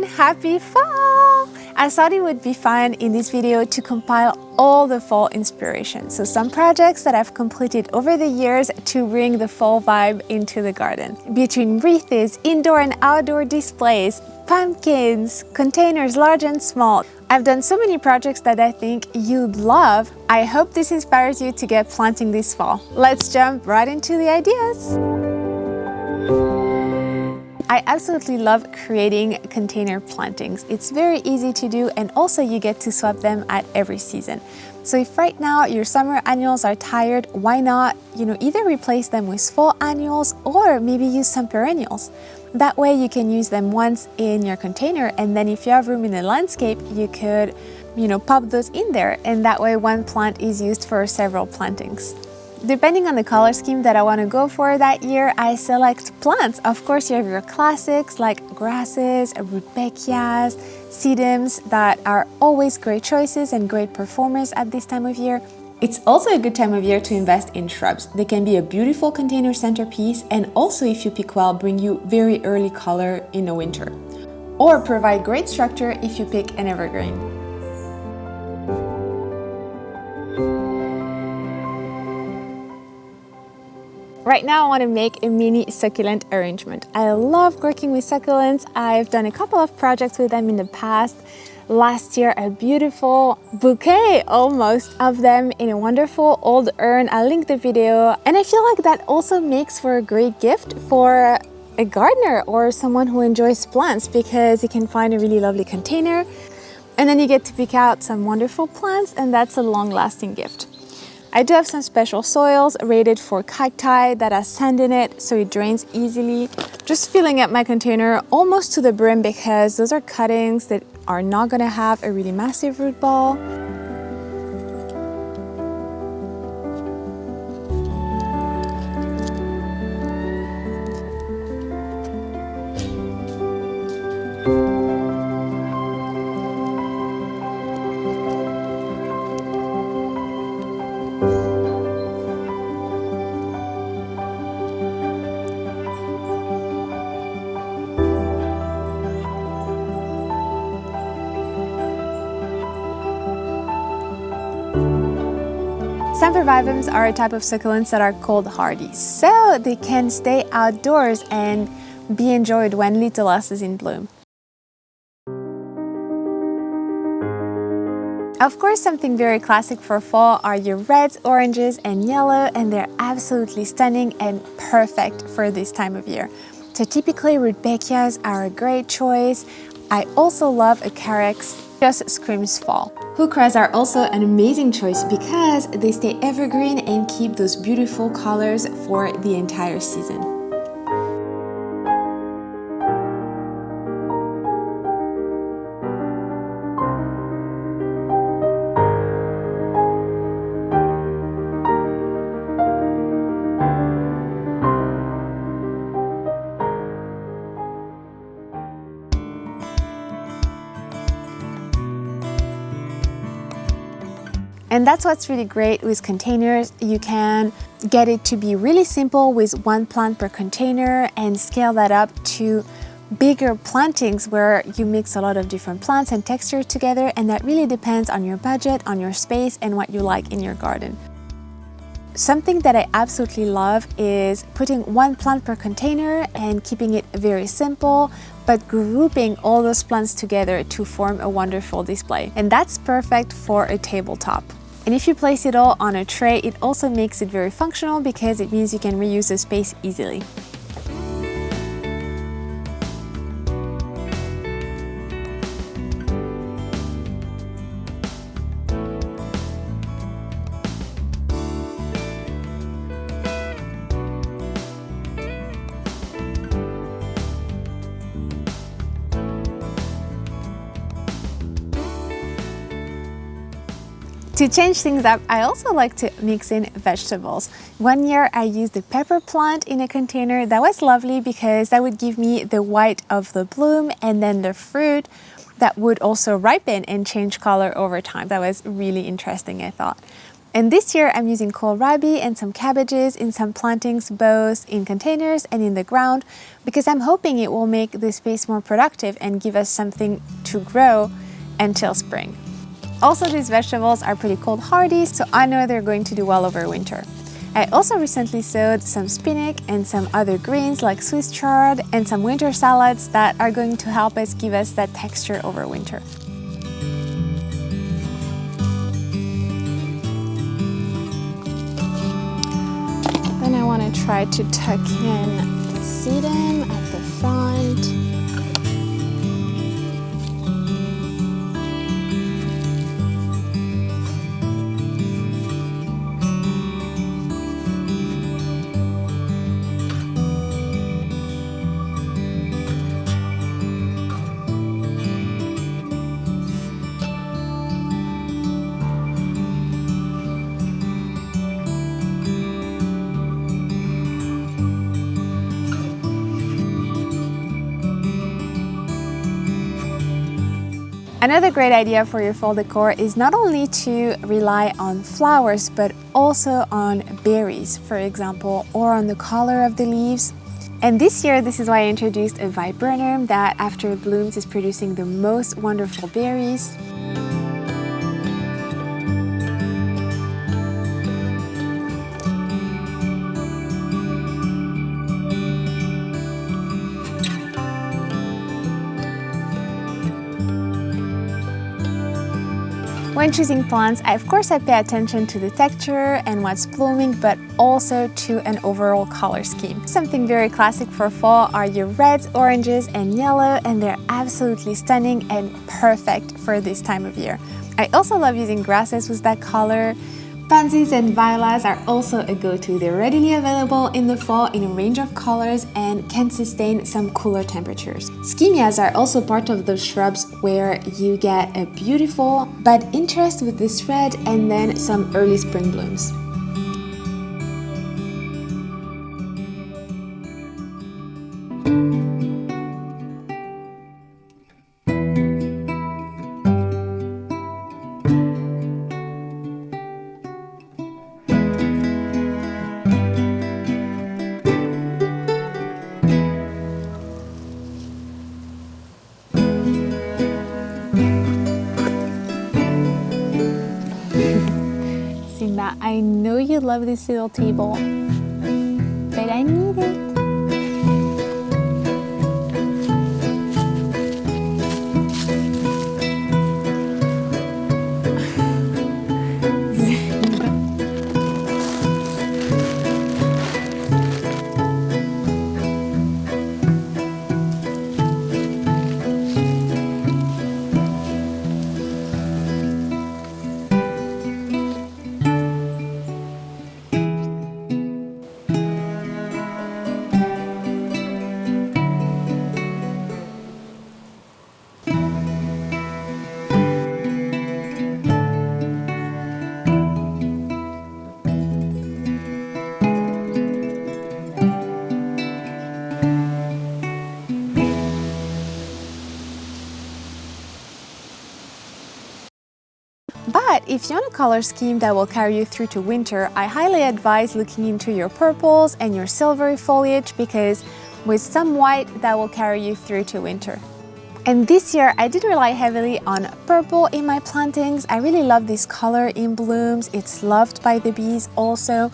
happy fall! I thought it would be fun in this video to compile all the fall inspiration. So some projects that I've completed over the years to bring the fall vibe into the garden. Between wreaths, indoor and outdoor displays, pumpkins, containers large and small. I've done so many projects that I think you'd love. I hope this inspires you to get planting this fall. Let's jump right into the ideas. I absolutely love creating container plantings. It's very easy to do, and also you get to swap them at every season. So if right now your summer annuals are tired, why not, either replace them with fall annuals or maybe use some perennials. That way you can use them once in your container, and then if you have room in the landscape, you could, pop those in there, and that way one plant is used for several plantings. Depending on the color scheme that I want to go for that year, I select plants. Of course, you have your classics like grasses, rudbeckias, sedums that are always great choices and great performers at this time of year. It's also a good time of year to invest in shrubs. They can be a beautiful container centerpiece, and also, if you pick well, bring you very early color in the winter. Or provide great structure if you pick an evergreen. Right now I want to make a mini succulent arrangement. I love working with succulents. I've done a couple of projects with them in the past. Last year, a beautiful bouquet almost of them in a wonderful old urn. I'll link the video. And I feel like that also makes for a great gift for a gardener or someone who enjoys plants, because you can find a really lovely container and then you get to pick out some wonderful plants, and that's a long-lasting gift. I do have some special soils rated for cacti that has sand in it, so it drains easily. Just filling up my container almost to the brim, because those are cuttings that are not gonna have a really massive root ball. Some revivums are a type of succulents that are cold hardy, so they can stay outdoors and be enjoyed when little else is in bloom. Of course, something very classic for fall are your reds, oranges, and yellow, and they're absolutely stunning and perfect for this time of year. So typically, rudbeckias are a great choice. I also love a carex, just screams fall. Heuchras are also an amazing choice because they stay evergreen and keep those beautiful colors for the entire season. And that's what's really great with containers. You can get it to be really simple with one plant per container and scale that up to bigger plantings where you mix a lot of different plants and textures together, and that really depends on your budget, on your space, and what you like in your garden. Something that I absolutely love is putting one plant per container and keeping it very simple, but grouping all those plants together to form a wonderful display. And that's perfect for a tabletop. And if you place it all on a tray, it also makes it very functional because it means you can reuse the space easily. To change things up, I also like to mix in vegetables. One year I used a pepper plant in a container. That was lovely because that would give me the white of the bloom and then the fruit that would also ripen and change color over time. That was really interesting, I thought. And this year I'm using kohlrabi and some cabbages in some plantings, both in containers and in the ground, because I'm hoping it will make the space more productive and give us something to grow until spring. Also, these vegetables are pretty cold hardy, so I know they're going to do well over winter. I also recently sowed some spinach and some other greens like Swiss chard and some winter salads that are going to help us give us that texture over winter. Then I want to try to tuck in the sedum at the front. Another great idea for your fall decor is not only to rely on flowers, but also on berries, for example, or on the color of the leaves. And this year, this is why I introduced a viburnum that after it blooms is producing the most wonderful berries. When choosing plants, I pay attention to the texture and what's blooming, but also to an overall color scheme. Something very classic for fall are your reds, oranges, and yellow, and they're absolutely stunning and perfect for this time of year. I also love using grasses with that color. Pansies and violas are also a go-to. They're readily available in the fall in a range of colors and can sustain some cooler temperatures. Skimias are also part of those shrubs where you get a beautiful bud interest with this red and then some early spring blooms. I know you love this little table, but I need it. But if you want a color scheme that will carry you through to winter, I highly advise looking into your purples and your silvery foliage, because with some white that will carry you through to winter. And this year I did rely heavily on purple in my plantings. I really love this color in blooms. It's loved by the bees also.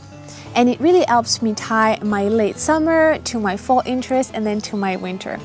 And it really helps me tie my late summer to my fall interest and then to my winter.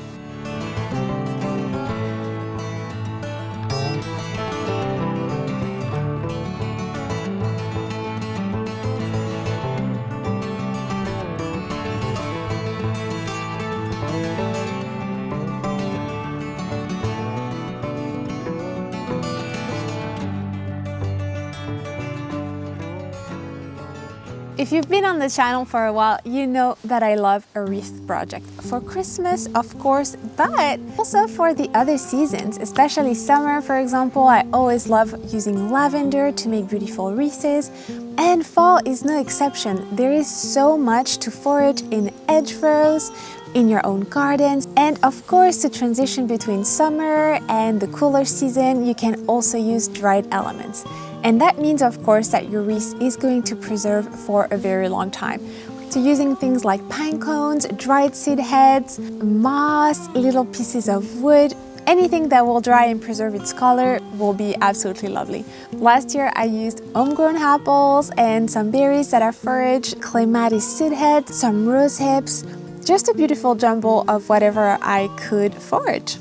If you've been on the channel for a while, you know that I love a wreath project. For Christmas, of course, but also for the other seasons, especially summer, for example. I always love using lavender to make beautiful wreaths, and fall is no exception. There is so much to forage in hedgerows, in your own gardens, and of course, to transition between summer and the cooler season, you can also use dried elements. And that means, of course, that your wreath is going to preserve for a very long time. So using things like pine cones, dried seed heads, moss, little pieces of wood, anything that will dry and preserve its color will be absolutely lovely. Last year I used homegrown apples and some berries that are foraged, clematis seed heads, some rose hips, just a beautiful jumble of whatever I could forage.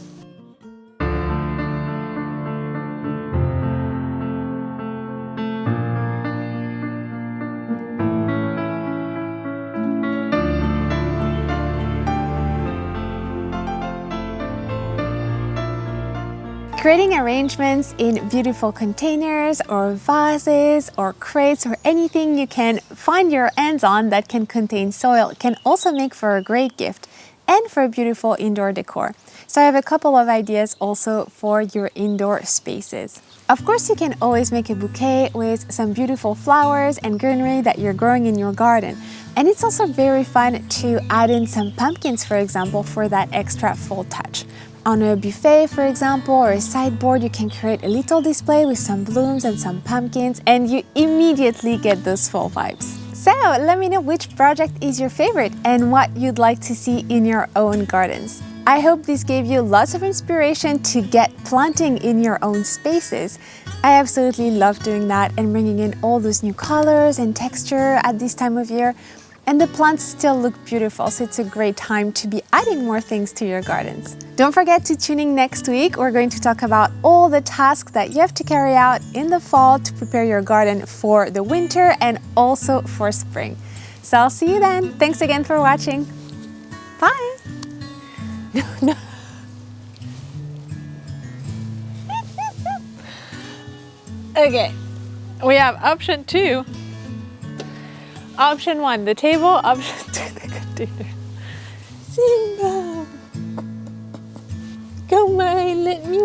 Creating arrangements in beautiful containers or vases or crates or anything you can find your hands on that can contain soil can also make for a great gift and for a beautiful indoor decor. So I have a couple of ideas also for your indoor spaces. Of course, you can always make a bouquet with some beautiful flowers and greenery that you're growing in your garden. And it's also very fun to add in some pumpkins, for example, for that extra fall touch. On a buffet, for example, or a sideboard, you can create a little display with some blooms and some pumpkins, and you immediately get those fall vibes. So let me know which project is your favorite and what you'd like to see in your own gardens. I hope this gave you lots of inspiration to get planting in your own spaces. I absolutely love doing that and bringing in all those new colors and texture at this time of year. And the plants still look beautiful, so it's a great time to be adding more things to your gardens. Don't forget to tune in next week. We're going to talk about all the tasks that you have to carry out in the fall to prepare your garden for the winter and also for spring. So I'll see you then. Thanks again for watching. Bye. No. Okay, we have option 2. Option 1, the table. Option 2, the container. Simba! Come on, let me